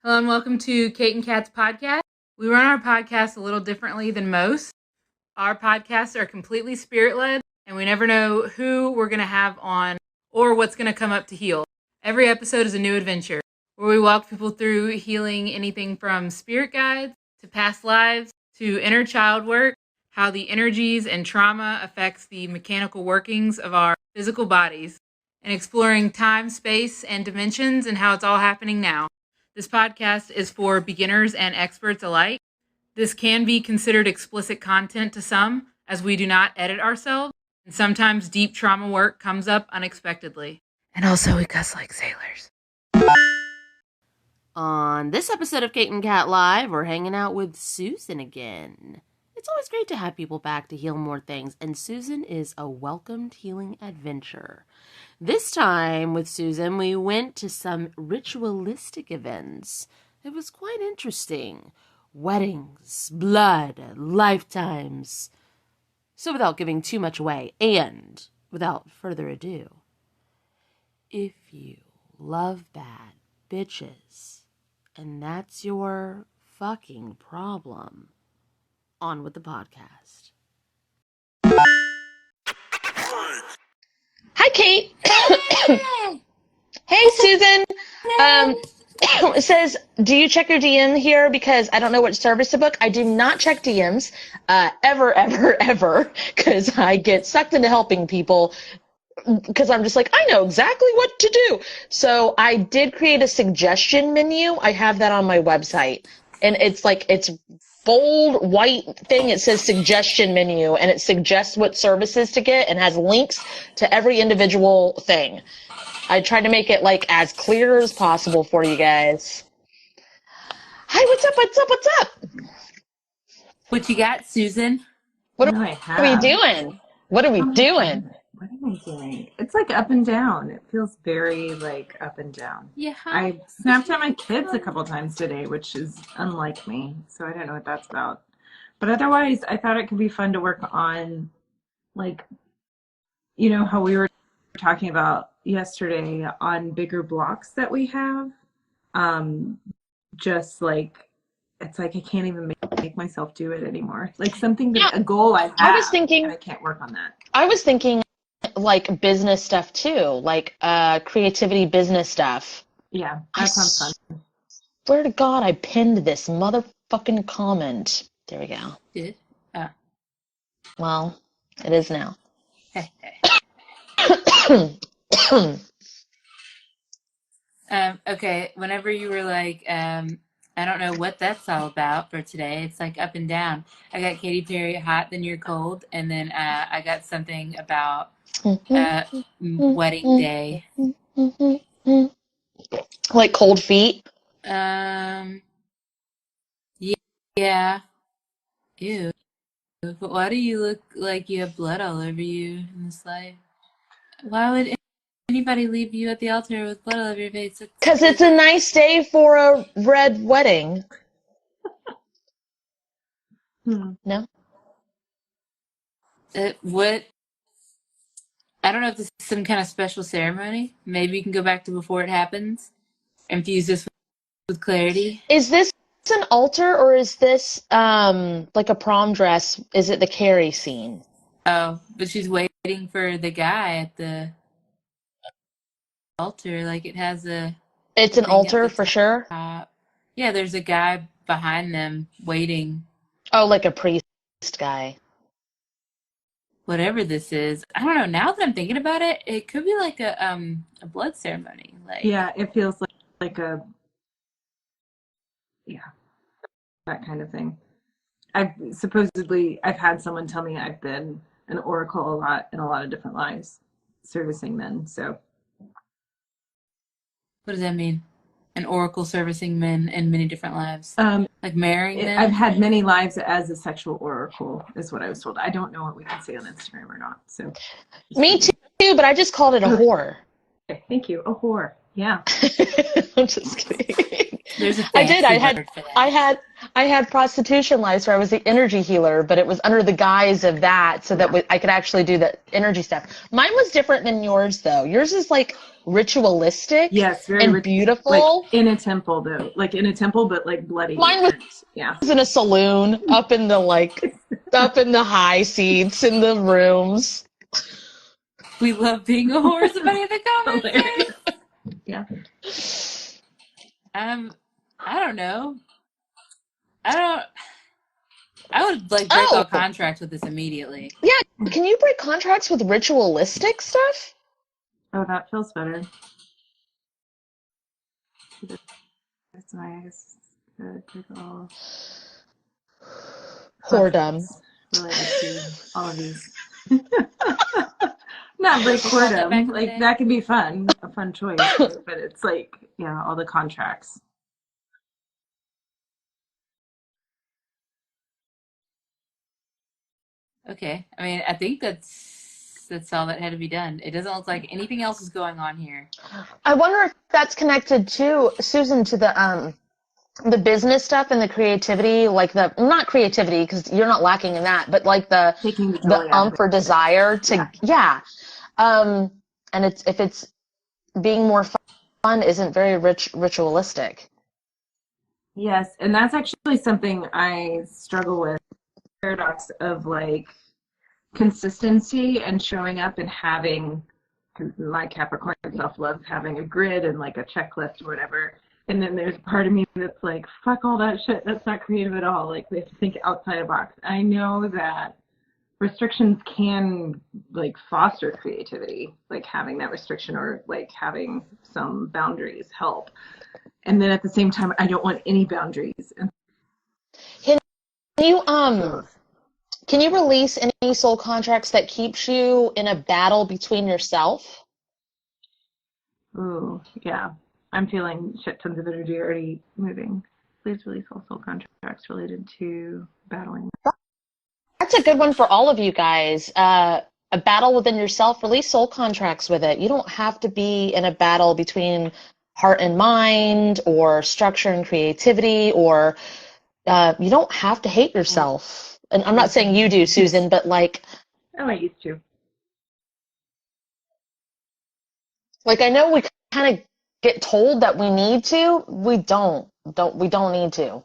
Hello and welcome to Kate and Kat's podcast. We run our podcast a little differently than most. Our podcasts are completely spirit-led, and we never know who we're going to have on or what's going to come up to heal. Every episode is a new adventure where we walk people through healing anything from spirit guides to past lives to inner child work, how the energies and trauma affects the mechanical workings of our physical bodies, and exploring time, space, and dimensions and how it's all happening now. This podcast is for beginners and experts alike. This can be considered explicit content to some, as we do not edit ourselves, and sometimes deep trauma work comes up unexpectedly. And also, we cuss like sailors. On this episode of Kate and Kat Live, we're hanging out with Susan again. It's always great to have people back to heal more things, and Susan is a welcomed healing adventure. This time with Susan, we went to some ritualistic events. It was quite interesting. Weddings, blood, lifetimes. So without giving too much away, and without further ado, if you love bad bitches, and that's your fucking problem, on with the podcast. Hi, Kate. Hey, Susan. It says, do you check your DM here? Because I don't know which service to book. I do not check DMs ever, because I get sucked into helping people because I'm just like, I know exactly what to do. So I did create a suggestion menu. I have that on my website. And it's bold white thing. It says suggestion menu, and it suggests what services to get and has links to every individual thing. I tried to make it as clear as possible for you guys. Hi, what's up? What you got, Susan? What are we doing? What are we doing? What am I doing? It's up and down. It feels very up and down. Yeah. I snapped at my kids a couple times today, which is unlike me. So I don't know what that's about. But otherwise, I thought it could be fun to work on, how we were talking about yesterday on bigger blocks that we have. It's I can't even make myself do it anymore. A goal I have. I was thinking, and I can't work on that. I was thinking business stuff too, creativity business stuff. Yeah, that sounds fun. Swear to God, I pinned this motherfucking comment. There we go. Did? Well, it is now. Hey. Okay, whenever you were I don't know what that's all about for today. It's up and down. I got Katy Perry, Hot Then You're Cold, and then I got something about wedding day. Like cold feet? Yeah. Ew. But why do you look like you have blood all over you in this life? Why would anybody leave you at the altar with blood all over your face? Because it's a nice day for a red wedding. No? What? I don't know if this is some kind of special ceremony. Maybe you can go back to before it happens. Infuse this with clarity. Is this an altar, or is this like a prom dress? Is it the carry scene? Oh, but she's waiting for the guy at the altar. It has It's an altar for sure? Yeah, there's a guy behind them waiting. Oh, like a priest guy. Whatever this is, I don't know. Now that I'm thinking about it, it could be a blood ceremony. Yeah, it feels like a that kind of thing. I've had someone tell me I've been an oracle a lot in a lot of different lives, servicing men. So, what does that mean? An oracle servicing men in many different lives, marrying them. I've had many lives as a sexual oracle, is what I was told. I don't know what we can say on Instagram or not. So, me too, but I just called it a whore. Okay, thank you, a whore. Yeah. I'm just kidding. There's a I had prostitution lives where I was the energy healer, but it was under the guise of that, so that I could actually do the energy stuff. Mine was different than yours, though. Yours is ritualistic Yes, very and rich. Like beautiful. in a temple, though. Like in a temple, but like bloody. Mine was Yeah. in a saloon, up in the high seats in the rooms. We love being a horse. Somebody in the comments Hilarious. says. Yeah. I don't know. I would like break all Oh, contracts with this immediately. yeah. Can you break contracts with ritualistic stuff? Oh, that feels better. That's nice. Good. All Whoredom. contracts related to all of these. Not break We called that back whoredom. in the Like day. that can be fun, a fun choice, but it's like, yeah, all the contracts. Okay. I mean, I think that's all that had to be done. It doesn't look like anything else is going on here. I wonder if that's connected to Susan to the business stuff and the creativity, like the not creativity because you're not lacking in that, but like Taking the the joy out of or it. desire Yeah. to and it's if it's being more fun isn't very ritualistic. Yes, and that's actually something I struggle with. Paradox of like consistency and showing up and having my Capricorn self loves having a grid and like a checklist or whatever. And then there's part of me that's like, fuck all that shit. That's not creative at all. Like we have to think outside the box. I know that restrictions can like foster creativity, like having that restriction or like having some boundaries help. And then at the same time, I don't want any boundaries. And Can you can you release any soul contracts that keeps you in a battle between yourself? ooh, yeah. I'm feeling shit tons of energy already moving. Please release all soul contracts related to battling. That's a good one for all of you guys. A battle within yourself, release soul contracts with it. You don't have to be in a battle between heart and mind or structure and creativity, or you don't have to hate yourself. And I'm not saying you do, Susan, but like Oh, I used to. I know we kind of get told that we need to. We don't need to.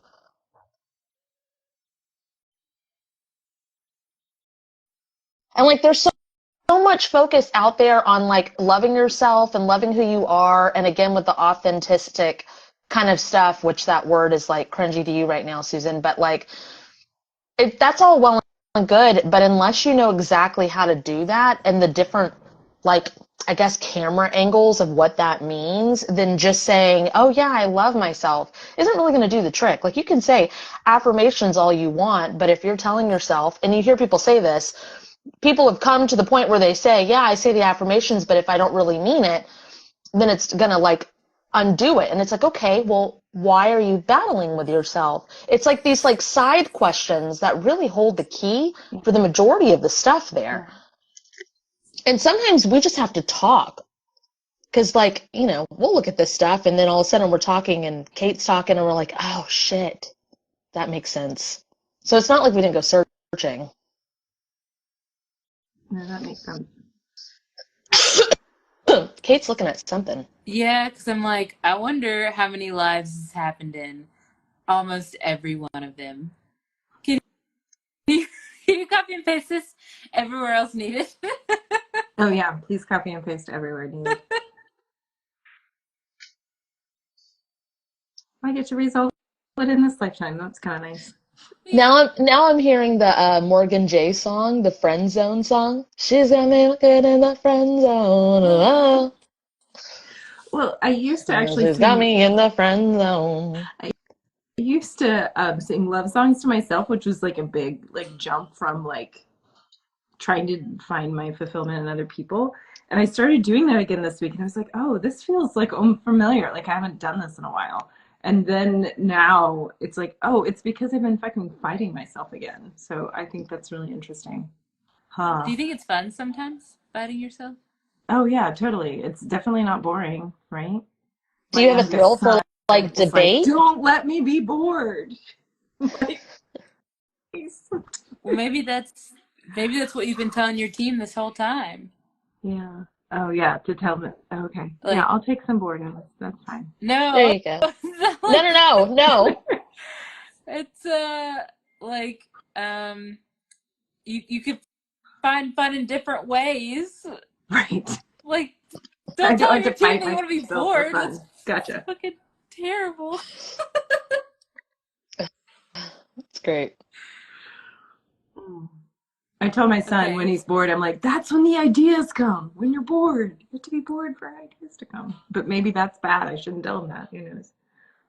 And like there's so much focus out there on like loving yourself and loving who you are, and again with the authentic kind of stuff, which that word is like cringy to you right now, Susan, but like that's all well and good, but unless you know exactly how to do that and the different like I guess camera angles of what that means, then just saying, oh yeah, I love myself isn't really going to do the trick. Like you can say affirmations all you want, but if you're telling yourself, and you hear people say this, people have come to the point where they say, yeah, I say the affirmations, but if I don't really mean it, then it's going to like undo it. And it's like, okay, well, why are you battling with yourself? It's like these like side questions that really hold the key for the majority of the stuff there. And sometimes we just have to talk because like, we'll look at this stuff and then all of a sudden we're talking and Kate's talking and we're like, oh shit, that makes sense. So it's not like we didn't go searching. No, that makes sense. Kate's looking at something. Yeah, because I'm like, I wonder how many lives this happened in. Almost every one of them. Can you, can you copy and paste this everywhere else needed? Oh yeah, please copy and paste everywhere needed. I get to resolve it in this lifetime. That's kind of nice. Now I'm hearing the Morgan J song, the Friend Zone song. She's got me good in the friend zone. Oh, Well, I used to actually she's got sing. me in the friend zone. I used to sing love songs to myself, which was like a big like jump from like trying to find my fulfillment in other people. And I started doing that again this week, and I was like, oh, this feels like familiar. Like I haven't done this in a while. And then now it's like, oh, it's because I've been fucking fighting myself again. So I think that's really interesting. Huh. Do you think it's fun sometimes, fighting yourself? Oh yeah, totally. It's definitely not boring, right? Do My you have a youngest thrill for son like is like, debate? don't let me be bored. Like, Well, maybe that's what you've been telling your team this whole time. yeah. Oh yeah, to tell them. Okay, Like, yeah, I'll take some boredom. That's fine. no, There you go. it's not No. it's like you could find fun in different ways. Right. Like, I don't don't tell like your to team find they want to be myself for bored. fun. That's Gotcha. fucking terrible. It's great. I tell my son Okay. when he's bored, I'm like, that's when the ideas come. When you're bored, you have to be bored for ideas to come. But maybe that's bad. I shouldn't tell him that. Who knows?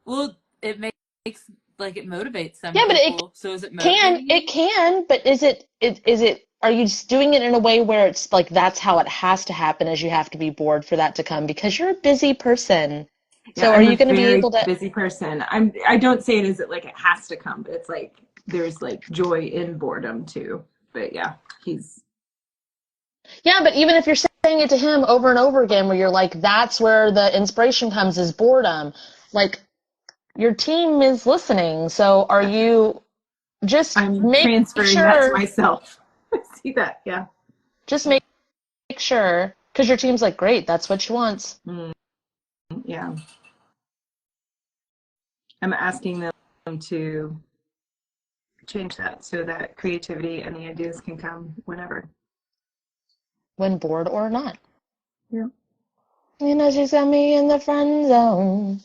Well, it makes like it motivates some Yeah, but people. So is it motivating you? it can, but is it, are you just doing it in a way where it's like that's how it has to happen, as you have to be bored for that to come because you're a busy person. Yeah, So are I'm a you going to be very able to? busy person. I don't say it as like it has to come, but it's like there's like joy in boredom too. But yeah, he's Yeah, but even if you're saying it to him over and over again, where you're like, that's where the inspiration comes, is boredom. Like, your team is listening. So are you just I'm make transferring that to sure, myself. I see that. Yeah. just make sure, because your team's like, great, that's what she wants. Yeah. I'm asking them to change that so that creativity and the ideas can come whenever. When bored or not. Yeah. You know, she's got me in the friend zone. You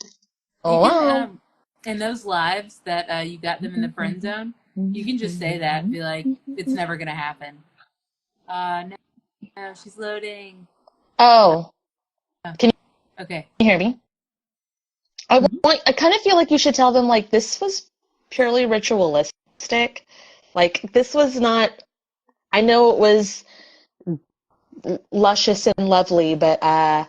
Oh, wow. can in those lives that you got them in the friend zone. You can just say that and be like, it's never gonna happen. No, she's loading. Oh, can Okay. you hear me? I kind of feel like you should tell them, like, this was purely ritualistic. Like, this was not, I know it was luscious and lovely, but I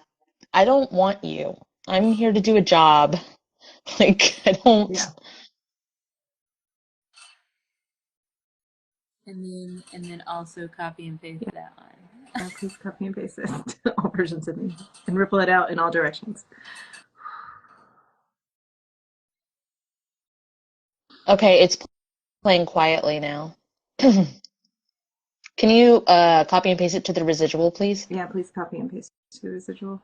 don't want you. I'm here to do a job. Like, I don't. Yeah. And then also copy and paste that one. Please copy and paste it to all versions of me and ripple it out in all directions. Okay, it's playing quietly now. Can you copy and paste it to the residual, please? Yeah, please copy and paste to the residual.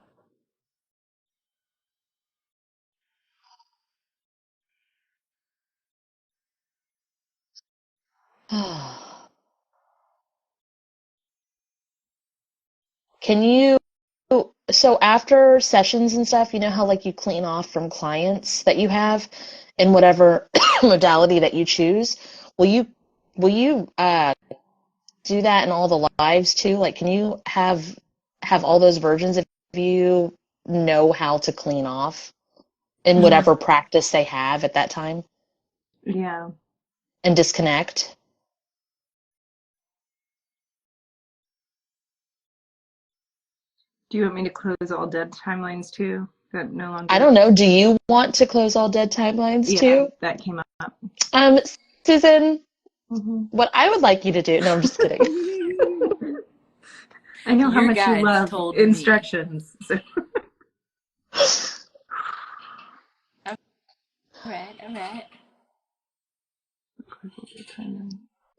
Can you, so after sessions and stuff, you know how like you clean off from clients that you have in whatever modality that you choose? Will you do that in all the lives too? Like, can you have all those versions if you know how to clean off in whatever practice they have at that time Yeah. and disconnect? Do you want me to close all dead timelines too? That no I longer. don't know. Do you want to close all dead timelines Yeah, too? that came up. Um, Susan, Mm-hmm. what I would like you to do, no, I'm just kidding. I know how Your much you guides love told instructions. So. me. All right.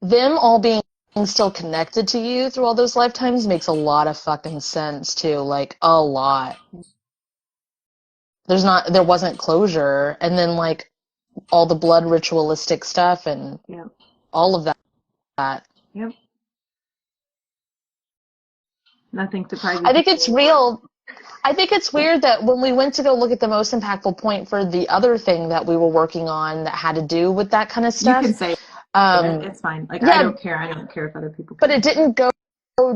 Them all being still connected to you through all those lifetimes makes a lot of fucking sense too. Like, a lot. There wasn't closure. And then like all the blood ritualistic stuff and Yeah. all of that. Yep. Nothing surprises I me think it's anymore. real. I think it's weird that when we went to go look at the most impactful point for the other thing that we were working on that had to do with that kind of You can stuff, say it. It's fine. Like, I yeah, don't care. I don't care if other people but care. it didn't go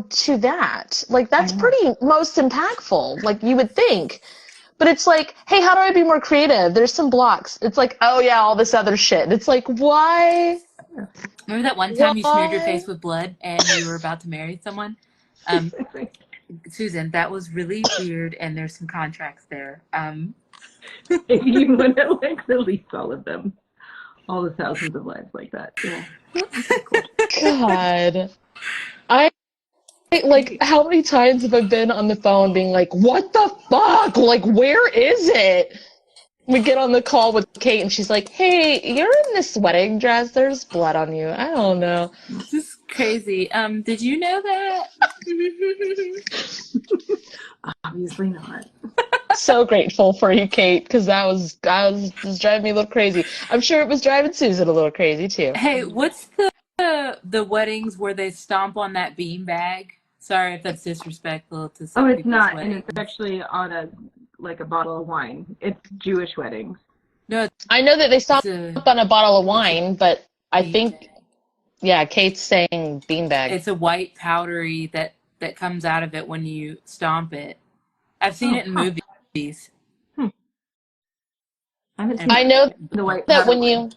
to that. Like, I that's know. pretty most impactful, like you would think. But it's like, hey, how do I be more creative? There's some blocks. It's like, oh yeah, all this other shit. And it's like, why? Remember that one time you smeared your face Why? with blood and you were about to marry someone? Susan, that was really weird, and there's some contracts there. Maybe you want to like release all of them, all the thousands of lives like that. Yeah. Okay, cool. God. I like, how many times have I been on the phone being like, what the fuck? Like, where is it? We get on the call with Kate and she's like, hey, you're in this wedding dress. There's blood on you. I don't know. Just crazy. Did you know that? Obviously not. So grateful for you, Kate, because that was driving me a little crazy. I'm sure it was driving Susan a little crazy too. Hey, what's the weddings where they stomp on that bean bag? Sorry if that's disrespectful to some Oh, it's people's not, and weddings. it's actually on a bottle of wine. It's Jewish weddings. No, I know that they stopped it's on a bottle of a wine, but I bean think, bag. yeah, Kate's saying beanbag. It's a white powdery that comes out of it when you stomp it. I've seen it in movies. I haven't seen I know the white that powder one.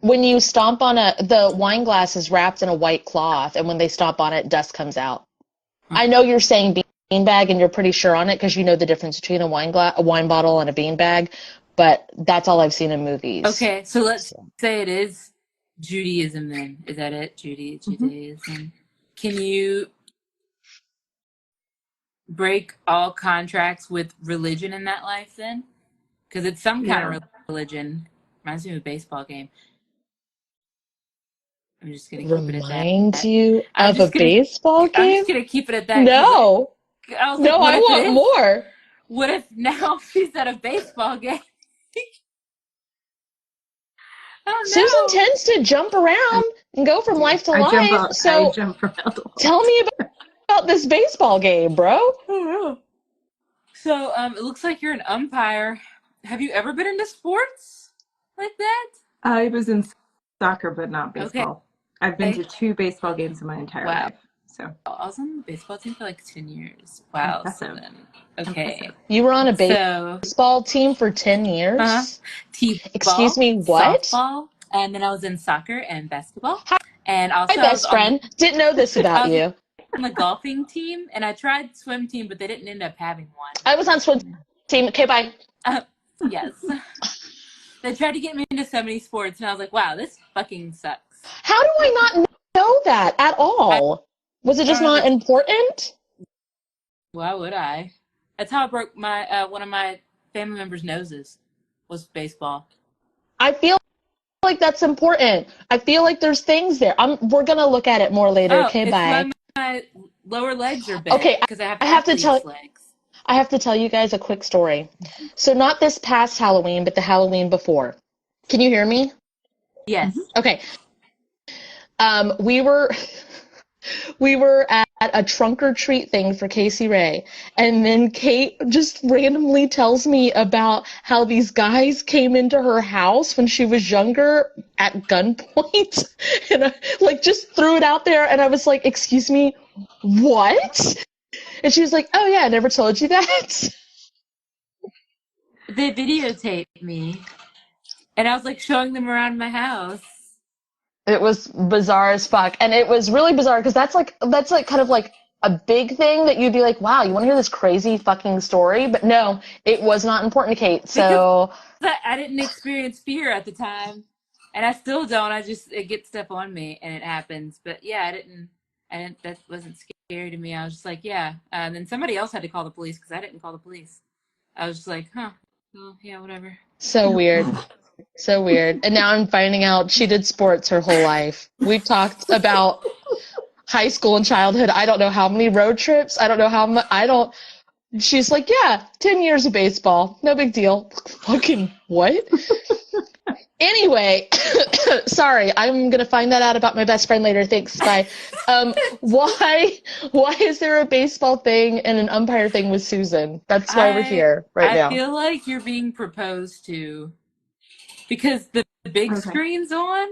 when you stomp on the wine glass is wrapped in a white cloth, and when they stomp on it, dust comes out. I know you're saying beanbag, and you're pretty sure on it because you know the difference between a wine bottle, and a beanbag, but that's all I've seen in movies. Okay, so let's say it is Judaism then. Is that it? Judaism. Can you break all contracts with religion in that life then? Because it's some kind of religion. Reminds me of a baseball game. I'm just gonna keep it at Remind that. you I'm of a just gonna baseball I'm game? just gonna keep it at that because No. I was like, No, what I if it want is? more. What if now she's at a baseball game? Oh Susan no! tends to jump around and go from life to life. I So jump around a lot. tell me about this baseball game, bro. Oh no! So it looks like you're an umpire. Have you ever been into sports like that? I was in soccer, but not baseball. Okay. I've been to 2 baseball games in my entire Wow. life. So I was on the baseball team for like 10 years. Wow, impressive. Susan. Okay. Impressive. You were on a So, baseball team for 10 years? T-ball, Excuse me, what? softball, and then I was in soccer and basketball. And Hi, also best friend. Didn't know this I about was you. on the golfing team, and I tried swim team, but they didn't end up having one. I was on swim team. Okay, bye. Yes. They tried to get me into so many sports, and I was like, wow, this fucking sucks. How do I not know that at all? Was it just not important? Why would I? That's how I broke my one of my family members' noses, was baseball. I feel like that's important. I feel like there's things there. We're gonna look at it more later. Okay, it's bye. why my lower legs are bent. Okay, because I have I have to athlete's legs. I have to tell you guys a quick story. So not this past Halloween, but the Halloween before. Can you hear me? Yes. Okay. We were we were at a trunk or treat thing for Casey Ray, and then Kate just randomly tells me about how these guys came into her house when she was younger at gunpoint, and I just threw it out there, and I was like, "Excuse me, what?" And she was like, "Oh yeah, I never told you that." They videotaped me, and I was like showing them around my house. It was bizarre as fuck, and it was really bizarre because that's kind of like a big thing that you'd be like, wow, you want to hear this crazy fucking story? But no, it was not important to Kate. So because I didn't experience fear at the time, and I still don't. It gets stuff on me, and it happens. But yeah, I didn't. That wasn't scary to me. I was just like, yeah. And then somebody else had to call the police because I didn't call the police. I was just like, huh, well, yeah, whatever. so weird. So weird. And now I'm finding out she did sports her whole life. We've talked about high school and childhood. I don't know how many road trips. I don't know how much. She's like, yeah, 10 years of baseball. No big deal. Fucking what? Anyway, sorry, I'm going to find that out about my best friend later. Thanks, bye. Why is there a baseball thing and an umpire thing with Susan? That's why we're here now. I feel like you're being proposed to because the big screen's on,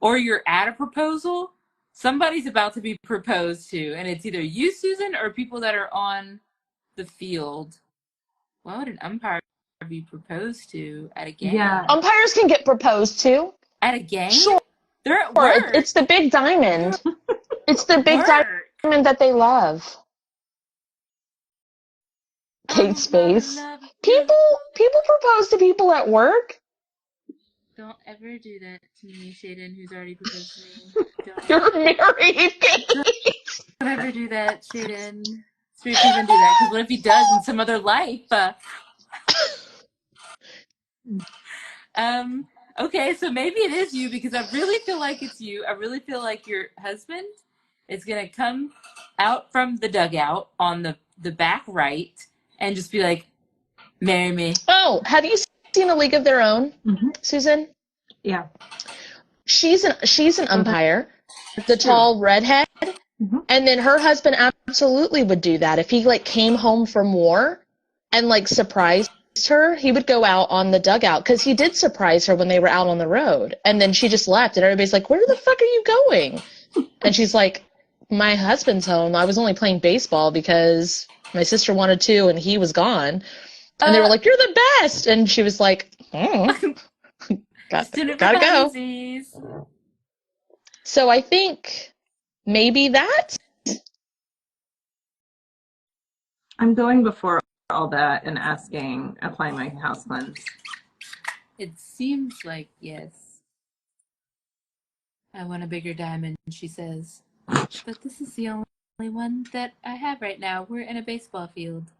or you're at a proposal. Somebody's about to be proposed to, and it's either you, Susan, or people that are on the field. Why would an umpire be proposed to at a game? Yeah. Umpires can get proposed to. At a game? Sure. They're at work. It's the big diamond. It's the big diamond that they love. Kate's face. People propose to people at work. Don't ever do that to me, Shaden, who's already proposed to me. You're married, Kate. Don't ever do that, Shaden. Spirit even do that, because what if he does in some other life? Okay, so maybe it is you, because I really feel like it's you. I really feel like your husband It's going to come out from the dugout on the back right and just be like, marry me. Oh, have you seen A League of Their Own, Susan? Yeah. She's an umpire, the true. tall redhead, and then her husband absolutely would do that. If he like came home from war and like surprised her, he would go out on the dugout because he did surprise her when they were out on the road, and then she just left, and everybody's like, "Where the fuck are you going?" And she's like, "My husband's home. I was only playing baseball because my sister wanted to, and he was gone." And they were like, "You're the best," and she was like, "Gotta go." So I think maybe that. I'm going before all that and asking, apply my house cleanse. It seems like yes. I want a bigger diamond, she says. But this is the only one that I have right now. We're in a baseball field.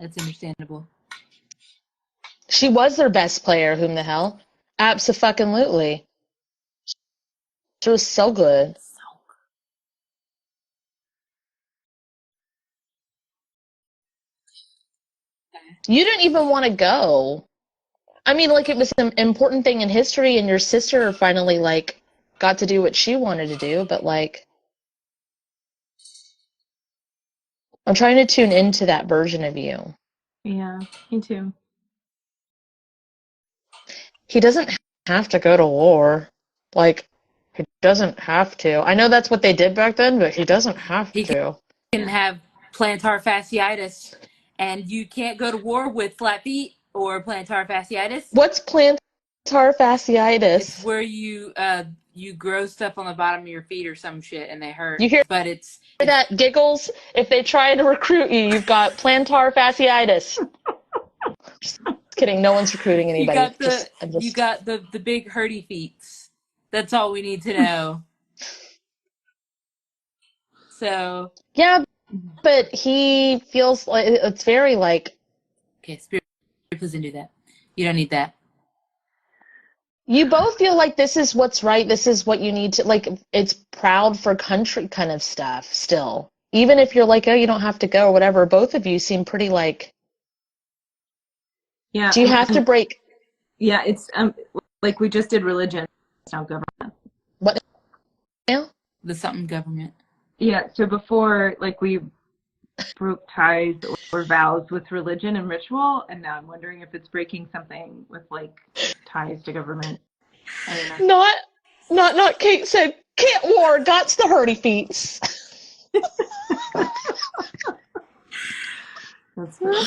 That's understandable. She was their best player, whom the hell? Abso-fucking-lutely. She was so good. You didn't even want to go. I mean, like, it was an important thing in history, and your sister finally, like, got to do what she wanted to do, but, like, I'm trying to tune into that version of you. Yeah, me too. He doesn't have to go to war. Like, he doesn't have to. I know that's what they did back then, but he doesn't have to. He can have plantar fasciitis, and you can't go to war with flat feet or plantar fasciitis. What's plantar fasciitis? It's where you grow stuff on the bottom of your feet or some shit, and they hurt. You hear but it's that, Giggles? If they try to recruit you, you've got plantar fasciitis. Just kidding. No one's recruiting anybody. You got the big hurty feet. That's all we need to know. So yeah, but he feels like it's very like. Okay, Spirit, please don't do that. You don't need that. You both feel like this is what's right. This is what you need to like. It's proud for country kind of stuff. Still, even if you're like, oh, you don't have to go or whatever. Both of you seem pretty like. Yeah. Do you have to break? Yeah, it's like we just did religion. It's now government. What now? The something government. Yeah. So before, like, we broke ties or vows with religion and ritual, and now I'm wondering if it's breaking something with like ties to government. I don't know. Not Kate said, can't war, gots the hurdy feet. That's funny.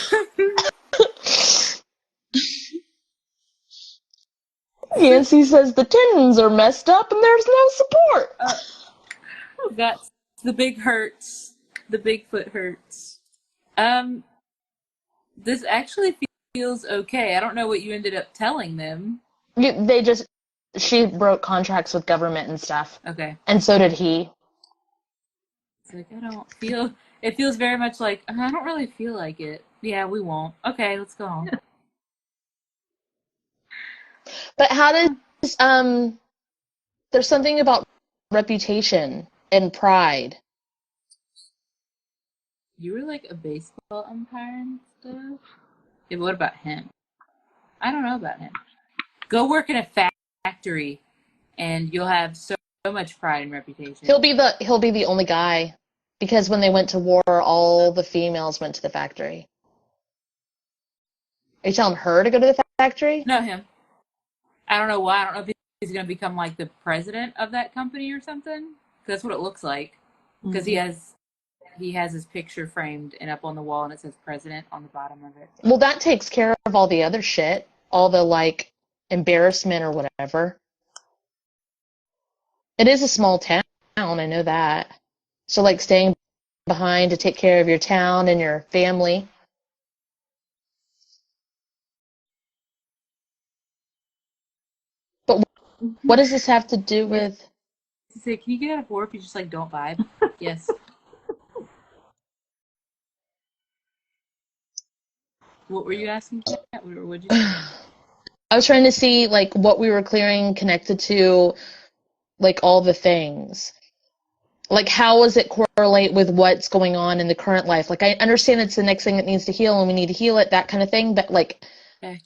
Yancy says the tendons are messed up and there's no support. Got the big hurts. The big foot hurts. This actually feels okay. I don't know what you ended up telling them. She broke contracts with government and stuff. Okay. And so did he. It's like, it feels very much like, I don't really feel like it. Yeah, we won't. Okay, let's go home. But how does, there's something about reputation and pride. You were like a baseball umpire and stuff? Yeah, but what about him? I don't know about him. Go work in a factory and you'll have so much pride and reputation. He'll be the only guy. Because when they went to war, all the females went to the factory. Are you telling her to go to the factory? No, him. I don't know why. I don't know if he's going to become like the president of that company or something. That's what it looks like. Because he has his picture framed and up on the wall, and it says president on the bottom of it. Well, that takes care of all the other shit. All the, like, embarrassment or whatever. It is a small town, I know that. So, like, staying behind to take care of your town and your family. But what does this have to do with... Say, can you get out of war if you just, like, don't vibe? Yes. What were you asking? What'd you say? I was trying to see, like, what we were clearing connected to like all the things. Like, how does it correlate with what's going on in the current life? Like, I understand it's the next thing that needs to heal and we need to heal it, that kind of thing, but like,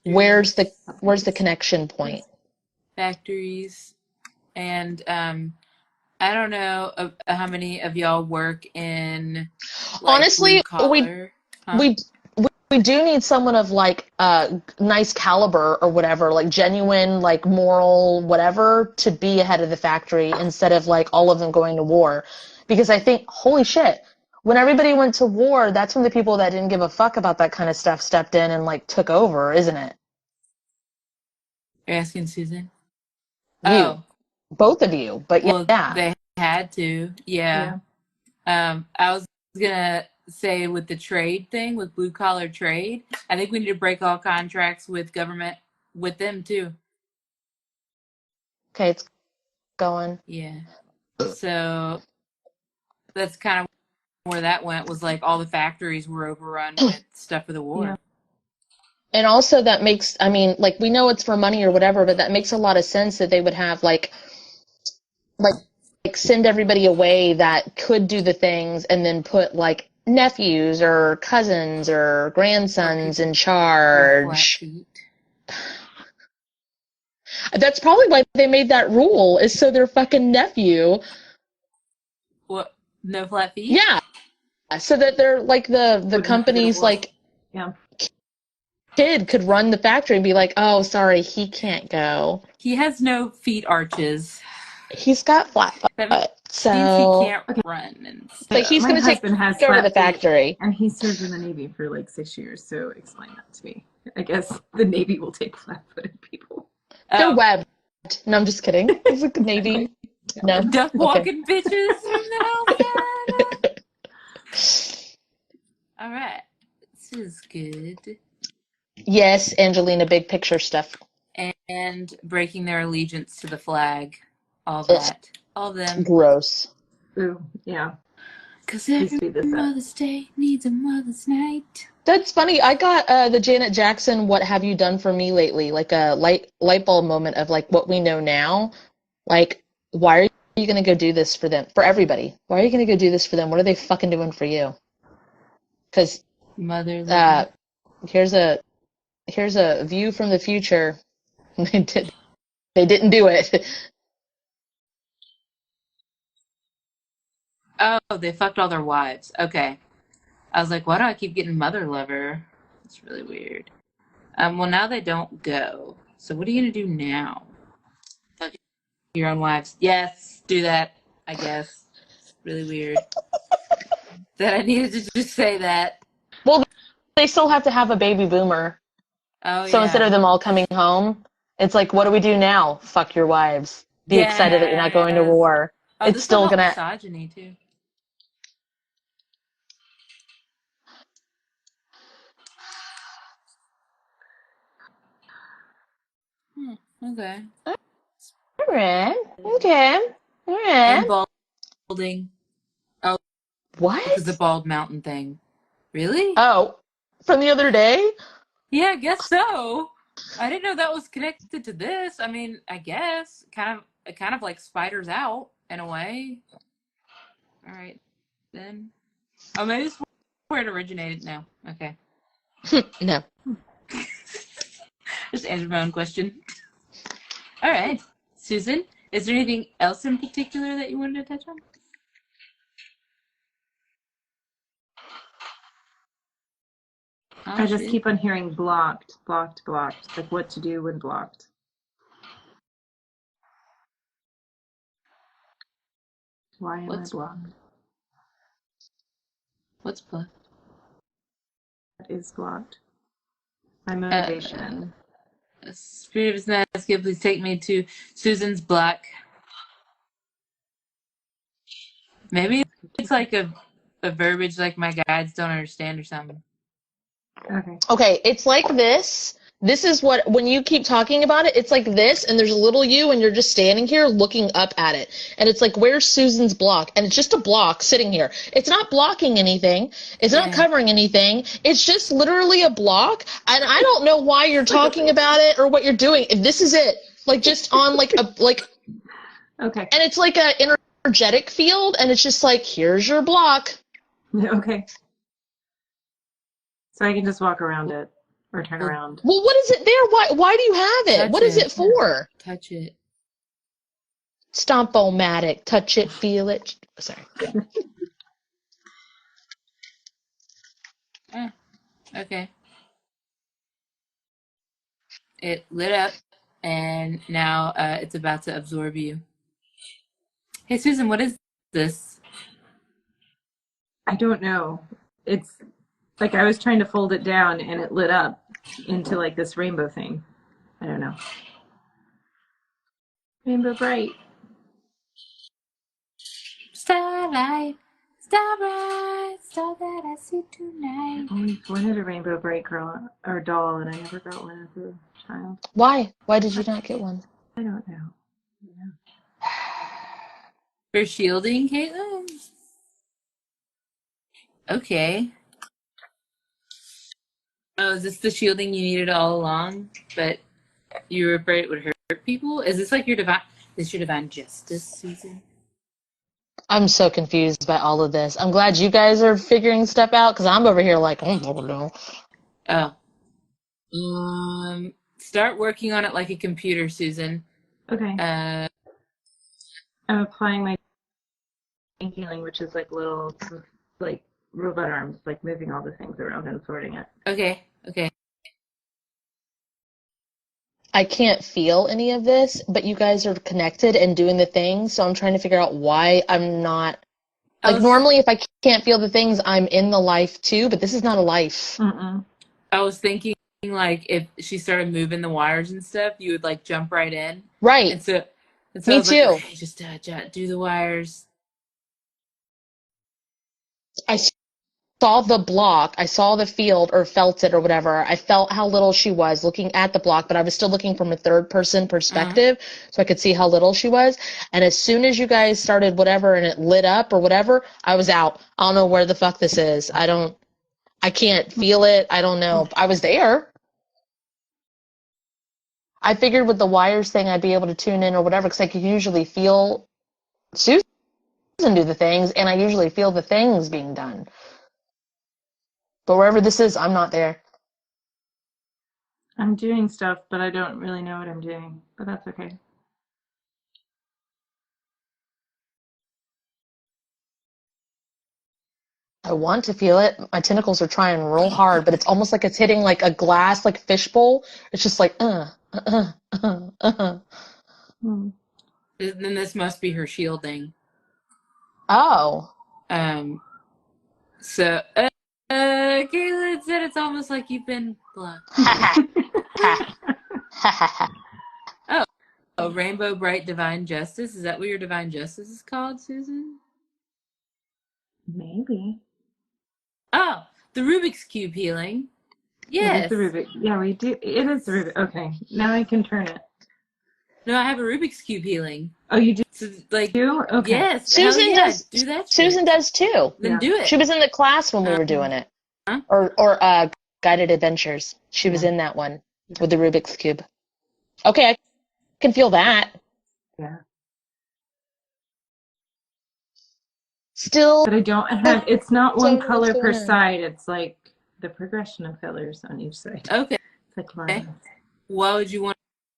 where's the connection point? Factories. And I don't know how many of y'all work in, like, honestly, blue collar. we do need someone of like nice caliber or whatever, like genuine, like moral, whatever, to be ahead of the factory instead of like all of them going to war. Because I think, holy shit, when everybody went to war, that's when the people that didn't give a fuck about that kind of stuff stepped in and like took over, isn't it? You're asking Susan? You, both of you, but well, yeah. They had to, yeah. I was gonna say with the trade thing, with blue collar trade, I think we need to break all contracts with government with them too. Okay, it's going. Yeah. So that's kind of where that went, was like all the factories were overrun with stuff for the war. Yeah. And also that makes, I mean, like, we know it's for money or whatever, but that makes a lot of sense that they would have like send everybody away that could do the things and then put like nephews or cousins or grandsons in charge. That's probably why they made that rule, is so their fucking nephew. What? No flat feet? Yeah. So that they're like the company's like kid could run the factory and be like, oh, sorry, he can't go. He has no feet arches. He's got flat foot, so he can't run. And like he's going to take over the factory. And he served in the Navy for like 6 years, so explain that to me. I guess the Navy will take flat-footed people. They're webbed. No, I'm just kidding. It's like the Navy. No. Duck walking bitches. All right. This is good. Yes, Angelina, big picture stuff. And breaking their allegiance to the flag. All that. All of them. Gross. Ooh, yeah. Because every Mother's Day needs a Mother's Night. That's funny. I got the Janet Jackson "What Have You Done for Me Lately?" like a light bulb moment of like what we know now. Like, why are you gonna go do this for them? For everybody, why are you gonna go do this for them? What are they fucking doing for you? Because here's a view from the future. They didn't do it. Oh, they fucked all their wives. Okay. I was like, why do I keep getting mother lover? It's really weird. Well, now they don't go. So what are you going to do now? Fuck your own wives. Yes, do that, I guess. It's really weird. That I needed to just say that. Well, they still have to have a baby boomer. Oh, so instead of them all coming home, it's like, what do we do now? Fuck your wives. Be excited that you're not going to war. Oh, it's still gonna misogyny too. Okay. Alright. Okay. Alright. And balding. Oh. What? Because the bald mountain thing. Really? Oh. From the other day? Yeah, I guess so. I didn't know that was connected to this. I mean, I guess. It kind of like spiders out in a way. Alright. Then. Oh, maybe it's where it originated. No. Okay. No. Just answered my own question. All right. Susan, is there anything else in particular that you wanted to touch on? I just keep on hearing blocked. Like what to do when blocked. Why am I blocked? What's blocked? What is blocked? My motivation. Spirit of Masculine, please take me to Susan's block. Maybe it's like a verbiage like my guides don't understand or something. Okay, it's like this. This is what, when you keep talking about it, it's like this, and there's a little you, and you're just standing here looking up at it. And it's like, where's Susan's block? And it's just a block sitting here. It's not blocking anything. It's not covering anything. It's just literally a block. And I don't know why you're talking about it or what you're doing. This is it. Like, just on, like, a, like... Okay. And it's like an energetic field, and it's just like, here's your block. Okay. So I can just walk around it or turn around. Well, what is it there? Why do you have it? What is it for? Touch it. Stomp-o-matic. Touch it, feel it. Sorry. Okay. It lit up, and now it's about to absorb you. Hey, Susan, what is this? I don't know. It's like I was trying to fold it down and it lit up into like this rainbow thing. I don't know. Rainbow bright. Starlight, star bright, star that I see tonight. I always wanted a rainbow bright girl or doll, and I never got one as a child. Why? Why did you not get one? I don't know. For shielding, Caitlin? Okay. Oh, is this the shielding you needed all along? But you were afraid it would hurt people? Is this like your divine justice, Susan? I'm so confused by all of this. I'm glad you guys are figuring stuff out, because I'm over here like, I don't know. Oh. Start working on it like a computer, Susan. Okay. Uh, I'm applying my healing, which is like little, like robot arms, like moving all the things around and sorting it. okay. I can't feel any of this, but you guys are connected and doing the things, so I'm trying to figure out why I'm not. Like, normally, if I can't feel the things, I'm in the life too, but this is not a life. I was thinking, like, if she started moving the wires and stuff, you would, like, jump right in. Right. And so Me I was too. like, okay, just do the wires. I saw the block, I saw the field or felt it or whatever. I felt how little she was looking at the block, but I was still looking from a third person perspective so I could see how little she was. And as soon as you guys started whatever and it lit up or whatever, I was out. I don't know where the fuck this is. I can't feel it. I don't know. I was there. I figured with the wires thing I'd be able to tune in or whatever, because I could usually feel Susan do the things, and I usually feel the things being done. But wherever this is, I'm not there. I'm doing stuff, but I don't really know what I'm doing. But that's okay. I want to feel it. My tentacles are trying real hard, but it's almost like it's hitting like a glass, like fishbowl. It's just like, Then this must be her shielding. Oh. So, Caitlin said it's almost like you've been blocked. Oh, Rainbow Bright Divine Justice? Is that what your Divine Justice is called, Susan? Maybe. Oh, the Rubik's Cube healing. Yes. Yes. It is the Rubik. Yeah, we do. It is the Rubik. Okay, now I can turn it. No, I have a Rubik's Cube healing. Oh, you do? So, like, You? Okay. yes. Susan hell yeah, does. do that shit. Susan does too. Then do it. She was in the class when we were doing it, or guided adventures. She was in that one with the Rubik's cube. Okay, I can feel that. Yeah. Still, But I don't have. It's not one Don't color per understand. side. It's like the progression of colors on each side. Okay. It's like lines. Why would you want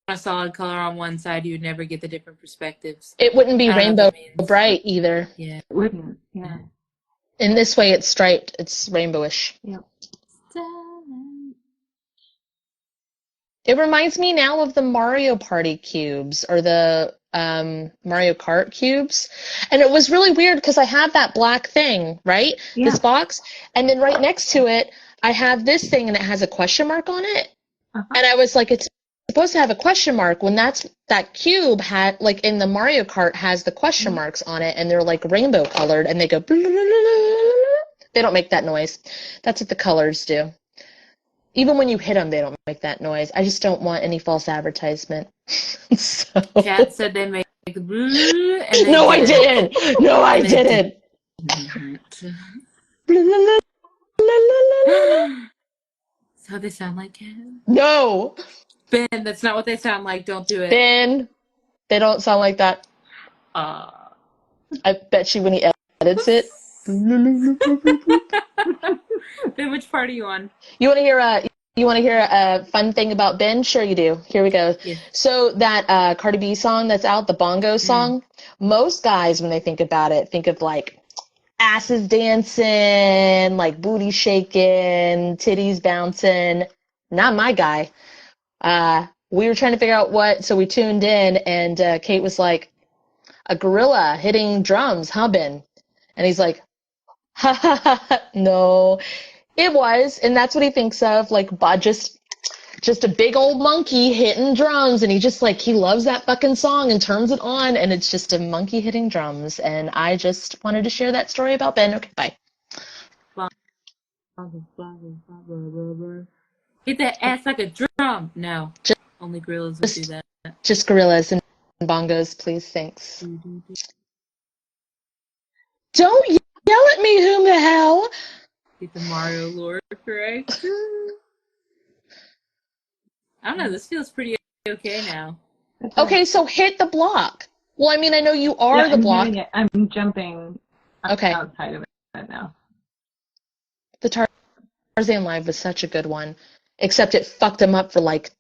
a solid color on one side? You would never get the different perspectives. it wouldn't be I don't know rainbow if that means- bright either. Yeah. It wouldn't. Yeah. In this way, it's striped. It's rainbowish. Yep. It reminds me now of the Mario Party cubes or the Mario Kart cubes. And it was really weird because I have that black thing, right? Yeah. This box. And then right next to it, I have this thing and it has a question mark on it. And I was like, it's supposed to have a question mark when that cube had, like in the Mario Kart, has the question marks on it and they're like rainbow colored and they go, blah, blah, blah, blah. They don't make that noise. That's what the colors do. Even when you hit them, they don't make that noise. I just don't want any false advertisement. So. Kat said they make the blue. And No, I didn't. No, I didn't. That's how they sound like, Kat? No. Ben, that's not what they sound like. Don't do it. Ben, they don't sound like that. I bet you when he edits it. Then which part are you on? You want to hear a fun thing about Ben? Sure you do. Here we go. Yes. So that Cardi B song that's out, the bongo song, most guys when they think about it think of like asses dancing, like booty shaking, titties bouncing. Not my guy. We were trying to figure out what, so we tuned in, and Kate was like, a gorilla hitting drums, huh, Ben? And he's like, ha ha ha, no. It was, and that's what he thinks of, like, just a big old monkey hitting drums, and he loves that fucking song and turns it on, and it's just a monkey hitting drums, and I just wanted to share that story about Ben. Okay, bye. Hit that ass like a drum. No, only gorillas would do that. Just gorillas and bongos, please, thanks. Don't yell at me, whom the hell? Get the Mario lore correct. I don't know, this feels pretty okay now. Okay, so hit the block. Well, I mean, I know you are the block. Hitting it. I'm jumping outside of it now. The Tarzan Live was such a good one, except it fucked him up for like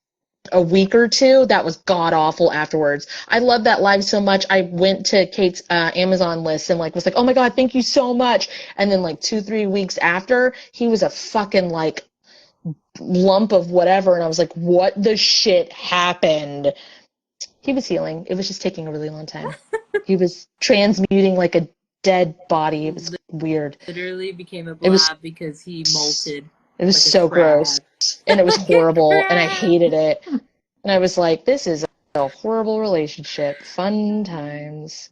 a week or two. That was god awful afterwards. I love that live so much. I went to Kate's Amazon list and was like, oh my god, thank you so much. And then 2-3 weeks after, he was a fucking lump of whatever, and I was like, what the shit happened? He was healing. It was just taking a really long time. He was transmuting like a dead body. It was weird. Literally became a blob because he molted. It was so gross. And it was horrible, and I hated it. And I was like, this is a horrible relationship. Fun times.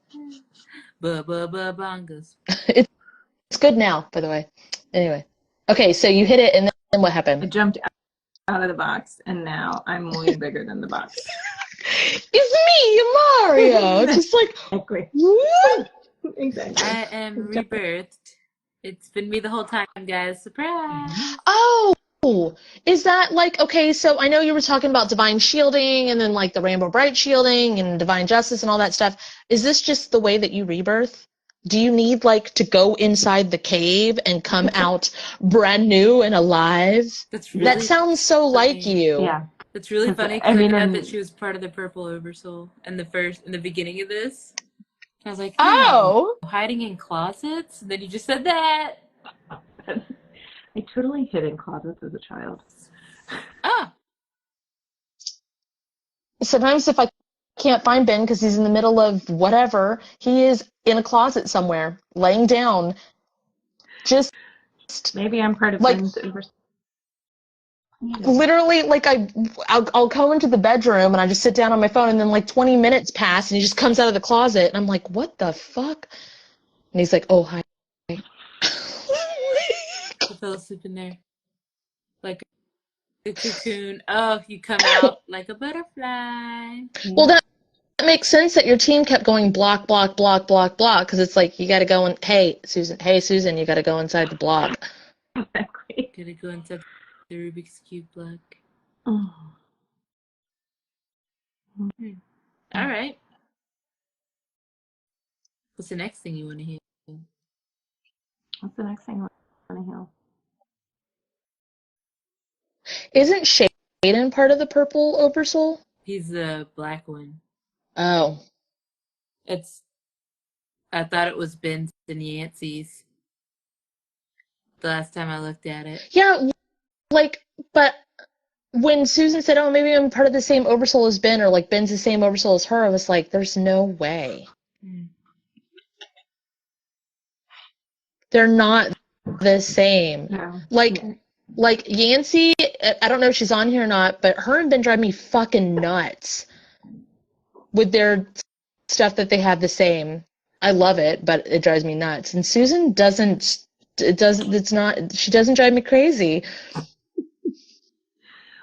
Bongos. It's good now, by the way. Anyway. Okay, so you hit it, and then what happened? I jumped out of the box, and now I'm way bigger than the box. It's me, Mario! Just Exactly. What? Exactly. I am rebirthed. It's been me the whole time, guys. Surprise! Oh! Is that okay, so I know you were talking about divine shielding and then the rainbow bright shielding and divine justice and all that stuff. Is this just the way that you rebirth? Do you need to go inside the cave and come out brand new and alive? That sounds so funny. like you. Yeah. It's really funny because I forgot that she was part of the Purple Oversoul in the beginning of this. I was like, oh, hiding in closets? And then you just said that. I totally hid in closets as a child. Ah. Sometimes if I can't find Ben because he's in the middle of whatever, he is in a closet somewhere, laying down. Just maybe I'm part of Ben's literally, I'll go into the bedroom and I just sit down on my phone, and then 20 minutes pass and he just comes out of the closet, and I'm like, what the fuck? And he's like, oh, hi. I fell asleep in there. Like a cocoon. Oh, you come out like a butterfly. Well, that makes sense that your team kept going block, block, block, block, block, because it's you got to go in. Hey, Susan, you got to go inside the block. Exactly. Gotta go inside the Rubik's Cube block. Oh. All right. What's the next thing you want to hear? What's the next thing I want to hear? Isn't Shaden part of the Purple Oversoul? He's the black one. Oh. I thought it was Ben's and Yancey's the last time I looked at it. Yeah, but when Susan said, oh, maybe I'm part of the same Oversoul as Ben, or Ben's the same Oversoul as her, I was like, there's no way. They're not the same. No. Yancey, I don't know if she's on here or not, but her and Ben drive me fucking nuts with their stuff that they have the same. I love it, but it drives me nuts. And Susan she doesn't drive me crazy.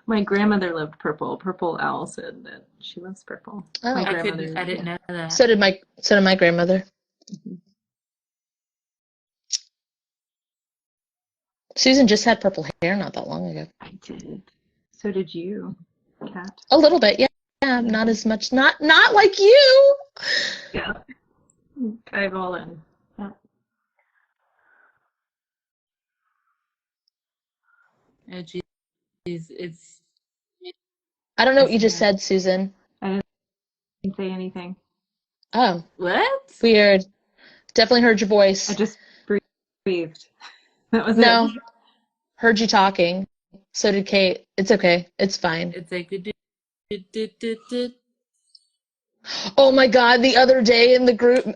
My grandmother loved purple. Purple Owl said that she loves purple. Oh, I didn't know that. So did my grandmother. Mm-hmm. Susan just had purple hair not that long ago. I did. So did you, Kat? A little bit, yeah. Yeah, not as much. Not like you. Yeah. Dive all in. Yeah. Oh, geez. It's I don't know what you just said, Susan. I didn't say anything. Oh, what? weird. Definitely heard your I voice. just breathed. That was it. No, heard you talking. So did Kate. It's okay. It's fine. It's like Oh my God, the other day in the group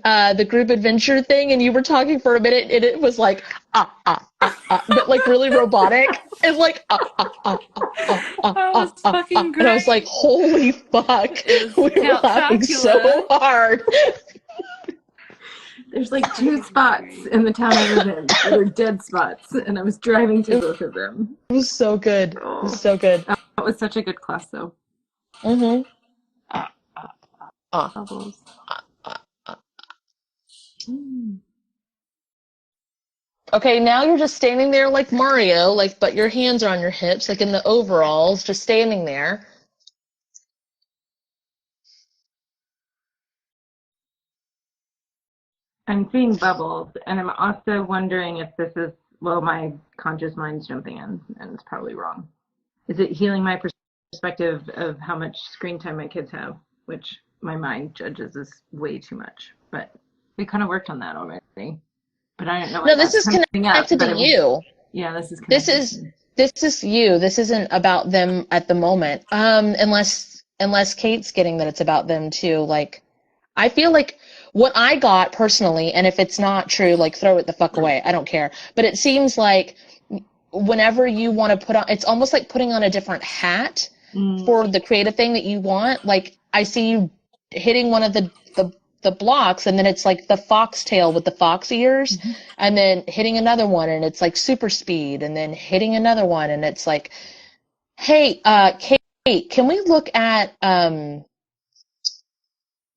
adventure thing, and you were talking for a minute, and it was like, but like really robotic. And like, That was fucking And I was like, great. holy fuck. It was We were Count laughing so Chocula. hard. There's like two spots in the town I live in that are dead spots, and I was driving to It both of them. was so good. It Oh, was so good. that was such a good class, though. Mm-hmm. Uh, Bubbles. uh. Mm. Okay, now you're just standing there like Mario, like, but your hands are on your hips, like in the overalls, just standing there. I'm seeing bubbles, and I'm also wondering if this is, well, my conscious mind's jumping in, and it's probably wrong. Is it healing my perspective of how much screen time my kids have, which my mind judges as way too much? But we kind of worked on that already. But I don't know why No, this that's is coming up. connected to But it was, you. yeah, this is This connected to is me. this is you. This isn't about them at the moment. Unless Kate's getting that it's about them too. Like I feel like what I got personally, and if it's not true, like throw it the fuck away. I don't care. But it seems like whenever you want to put on, it's almost like putting on a different hat for the creative thing that you want. Like I see you hitting one of the blocks, and then it's like the foxtail with the fox ears, and then hitting another one, and it's like super speed, and then hitting another one, and it's like, hey, Kate, can we look at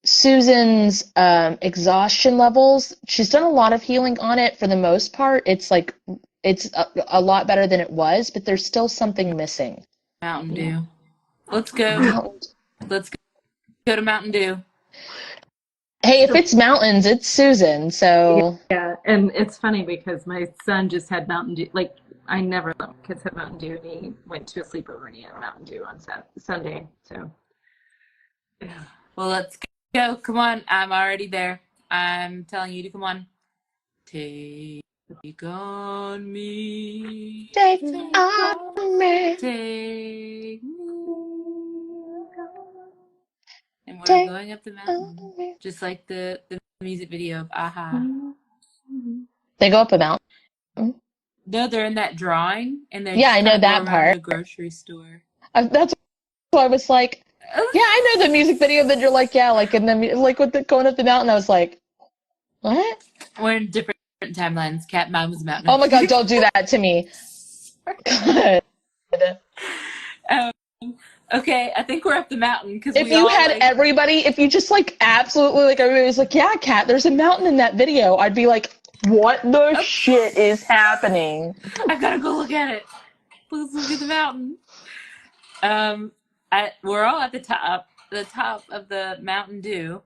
Susan's exhaustion levels? She's done a lot of healing on it for the most part. It's like it's a lot better than it was, but there's still something missing. Mountain Dew. Let's go. Let's go to Mountain Dew. Hey, if it's mountains, it's Susan. So Yeah, and it's funny because my son just had Mountain Dew. Like, I never let my kids have Mountain Dew, and he went to a sleepover and he had Mountain Dew on Sunday. So, yeah. Well, let's go. Come on. I'm already there. I'm telling you to come on. Take on me. take Take on me, Take me. And we're take going up the on mountain. me. Just like the music video of Aha. They go up a mountain. No, they're in that drawing and they Yeah, just I kind know of go that around part. the grocery store. That's why I was like, yeah, I know the music video that you're like, yeah, like in the like with the going up the mountain. I was like, what? We're in different timelines. Cat Mine was a mountain. Oh my God, don't do that to me. God. um, okay, I think we're up the mountain because If we you all had like. everybody, if you just like absolutely like everybody was like, yeah, Kat, there's a mountain in that video, I'd be like, what the shit is happening? I've got to go look at it. Please look at the mountain. We're all at the top of the Mountain Dew,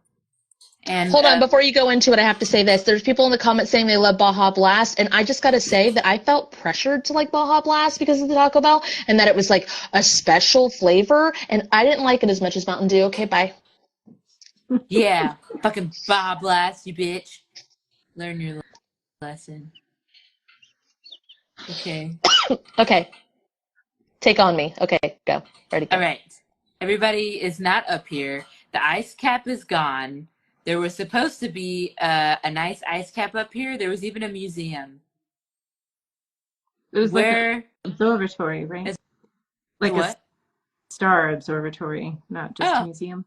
and Hold on, before you go into it, I have to say this. There's people in the comments saying they love Baja Blast, and I just gotta say that I felt pressured to like Baja Blast because of the Taco Bell, and that it was like a special flavor, and I didn't like it as much as Mountain Dew. Okay, bye. yeah, fucking Baja Blast, you bitch. Learn your lesson. Okay. Okay, take on me. Okay, go. Ready, go. All right. Everybody is not up here. The ice cap is gone. There was supposed to be a nice ice cap up here. There was even a museum. It was like Where an observatory, right? is Like a what? star observatory, not just a Oh, museum.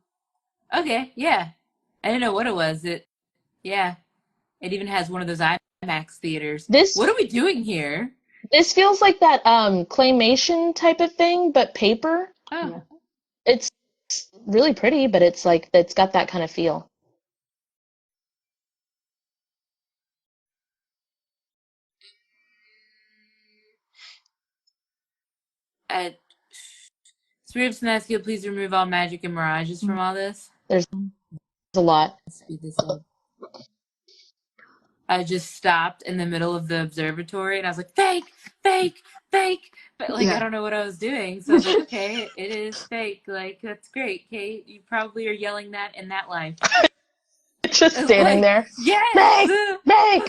okay, yeah. I didn't know what it was. Yeah. It even has one of those IMAX theaters. What This are we doing here? this feels like that claymation type of thing, but paper. Oh, Yeah. It's really pretty, but it's like it's got that kind of feel. Spirit of Sinaskia, please remove all magic and mirages from all this. There's a lot. Let's speed this up. I just stopped in the middle of the observatory and I was like, fake, fake, fake. But like, I don't know what I was doing. So I was like, okay, it is fake. Like, that's great, Kate. You probably are yelling that in that life. Just standing like, there. yes! Meg!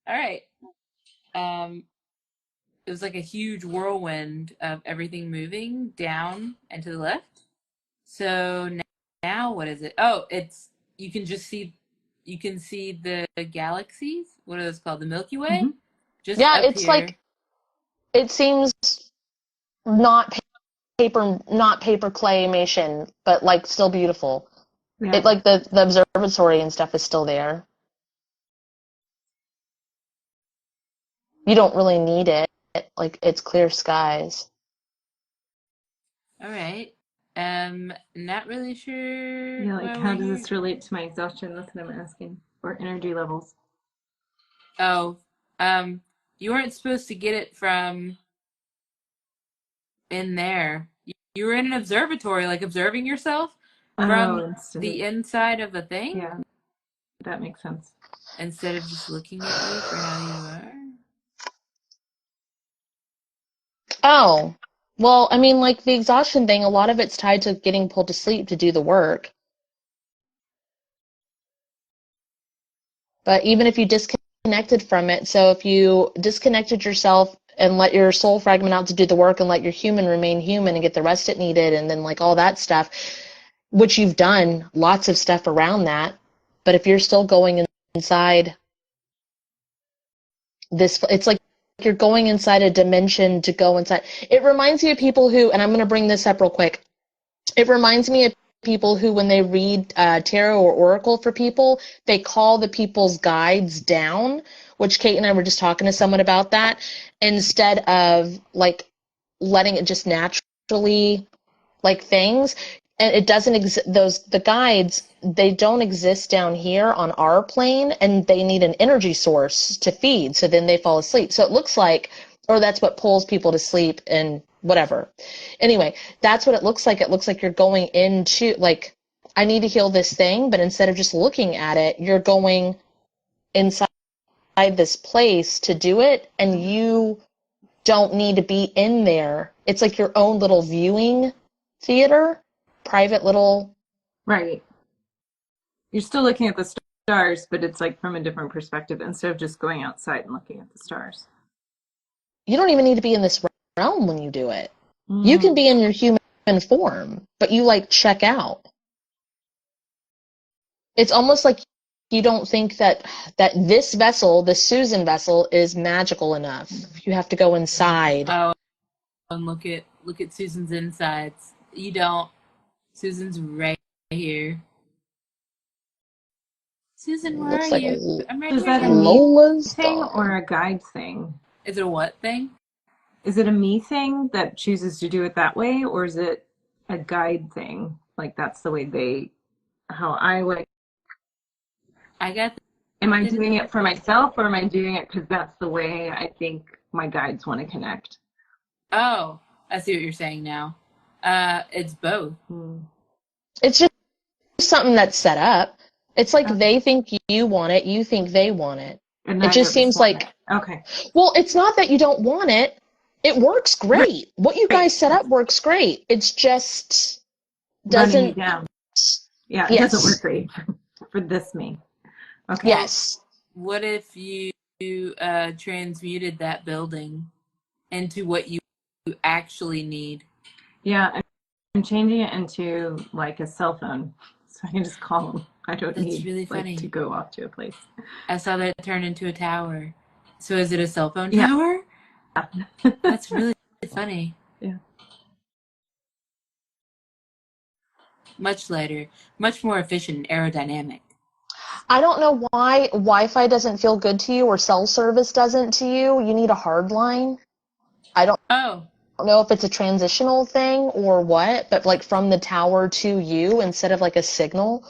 All right. It was like a huge whirlwind of everything moving down and to the left. So now what is it? Oh, you can see the galaxies. What are those called? The Milky Way? Just Yeah, up it's here. like, it seems not paper claymation, but like still beautiful. Yeah. It like the observatory and stuff is still there. You don't really need it. Like, it's clear skies. All right. Not really sure. Yeah, like why how we're does here. this relate to my exhaustion? That's what I'm asking. Or energy levels. Oh, you weren't supposed to get it from in there. You were in an observatory, like observing yourself from the inside of a thing. Yeah, that makes sense. Instead of just looking at you for how you are. Oh, well, I mean, like the exhaustion thing, a lot of it's tied to getting pulled to sleep to do the work. But even if you disconnected from it, so if you disconnected yourself and let your soul fragment out to do the work and let your human remain human and get the rest it needed and then like all that stuff, which you've done lots of stuff around that. But if you're still going inside this, it's like you're going inside a dimension to go inside. It reminds me of people who, and I'm going to bring this up real quick. It reminds me of people who, when they read tarot or oracle for people, they call the people's guides down, which Kate and I were just talking to someone about that, instead of like letting it just naturally, like things. And it doesn't exist, the guides, they don't exist down here on our plane, and they need an energy source to feed, so then they fall asleep. So it looks like, or that's what pulls people to sleep and whatever. Anyway, that's what it looks like. It looks like you're going into, like, I need to heal this thing, but instead of just looking at it, you're going inside this place to do it, and you don't need to be in there. It's like your own little viewing theater, private little. Right. You're still looking at the stars, but it's like from a different perspective instead of just going outside and looking at the stars. You don't even need to be in this realm when you do it. You can be in your human form, but you like check out. It's almost like you don't think that this vessel, the Susan vessel, is magical enough. You have to go inside. Oh, and look at Susan's insides. You don't. Susan's right here. Susan, where Looks are like you? I'm right Is here. that a me Lola's thing dog. or a guide thing? Is it a what thing? Is it a me thing that chooses to do it that way, or is it a guide thing? Like that's the way how I like. I got. Am I doing it for myself, or am I doing it because that's the way I think my guides want to connect? Oh, I see what you're saying now. It's both. It's just something that's set up. It's like they think you want it, you think they want it. And It just seems like, okay. well, it's not that you don't want it. It works great. Right. What you guys set up works great. It's just Running me doesn't. down. Yeah, it Yes. doesn't work great for this me. Okay. Yes. What if you transmuted that building into what you actually need? Yeah, I'm changing it into like a cell phone, so I can just call them. I don't That's need really funny. to go off to a place. I saw that turn into a tower. So is it a cell phone Yeah. tower? That's really funny. Yeah. Much lighter, much more efficient and aerodynamic. I don't know why Wi-Fi doesn't feel good to you or cell service doesn't to you. You need a hard line. I don't know if it's a transitional thing or what, but like from the tower to you instead of like a signal,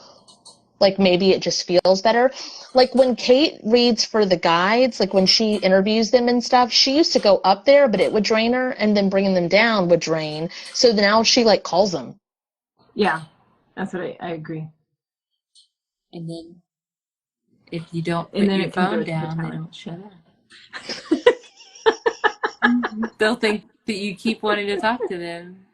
like maybe it just feels better. Like when Kate reads for the guides, like when she interviews them and stuff, she used to go up there, but it would drain her, and then bringing them down would drain. So now she like calls them. Yeah, that's what I agree. And then if you don't And put then your it can go phone to the down, they tower. don't shut up. They'll think that you keep wanting to talk to them.